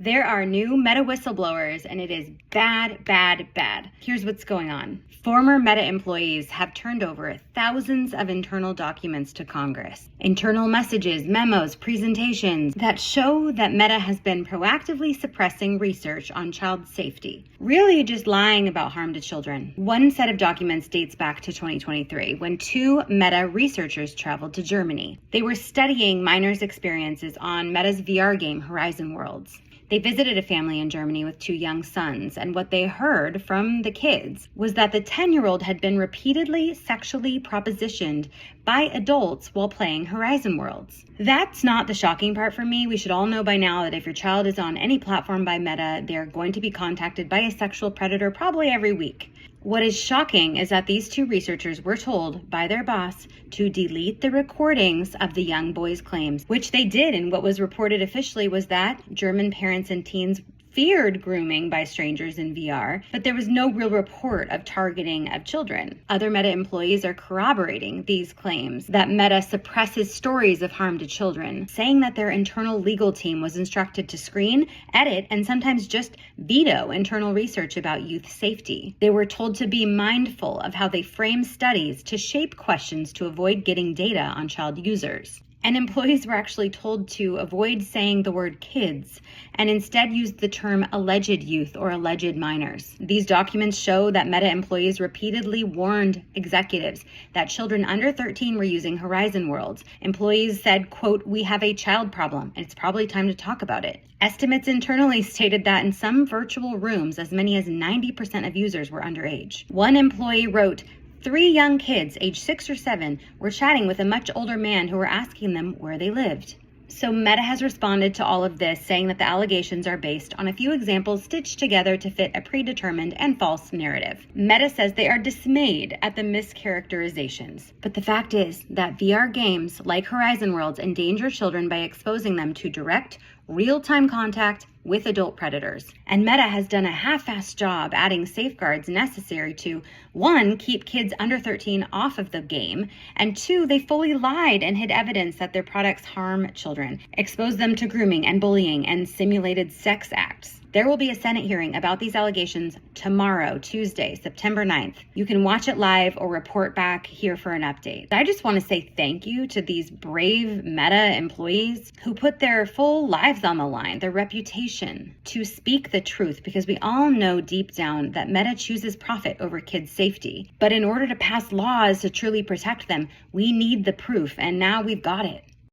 There are new Meta whistleblowers, and it is bad, bad, bad. Here's what's going on. Former Meta employees have turned over thousands of internal documents to Congress. Internal messages, memos, presentations that show that Meta has been proactively suppressing research on child safety, really just lying about harm to children. One set of documents dates back to 2023, when two Meta researchers traveled to Germany. They were studying minors' experiences on Meta's VR game Horizon Worlds. They visited a family in Germany with two young sons, and what they heard from the kids was that the 10-year-old had been repeatedly sexually propositioned by adults while playing Horizon Worlds. That's not the shocking part for me. We should all know by now that if your child is on any platform by Meta, they're going to be contacted by a sexual predator probably every week. What is shocking is that these two researchers were told by their boss to delete the recordings of the young boys' claims, which they did, and what was reported officially was that German parents and teens feared grooming by strangers in VR, but there was no real report of targeting of children. Other Meta employees are corroborating these claims that Meta suppresses stories of harm to children, saying that their internal legal team was instructed to screen, edit, and sometimes just veto internal research about youth safety. They were told to be mindful of how they frame studies to shape questions to avoid getting data on child users. And employees were actually told to avoid saying the word kids and instead use the term alleged youth or alleged minors. These documents show that Meta employees repeatedly warned executives that children under 13 were using Horizon Worlds. Employees said, quote, "We have a child problem, and it's probably time to talk about it." Estimates internally stated that in some virtual rooms, as many as 90% of users were underage. One employee wrote, "3 young kids, age 6 or 7, were chatting with a much older man who were asking them where they lived." So Meta has responded to all of this, saying that the allegations are based on a few examples stitched together to fit a predetermined and false narrative. Meta says they are dismayed at the mischaracterizations. But the fact is that VR games like Horizon Worlds endanger children by exposing them to direct, real-time contact with adult predators. And Meta has done a half-assed job adding safeguards necessary to, 1, keep kids under 13 off of the game, and 2, they fully lied and hid evidence that their products harm children, expose them to grooming and bullying and simulated sex acts. There will be a Senate hearing about these allegations tomorrow, Tuesday, September 9th. You can watch it live or report back here for an update. I just want to say thank you to these brave Meta employees who put their full lives on the line, their reputation, to speak the truth, because we all know deep down that Meta chooses profit over kids' safety. But in order to pass laws to truly protect them, we need the proof, and now we've got it.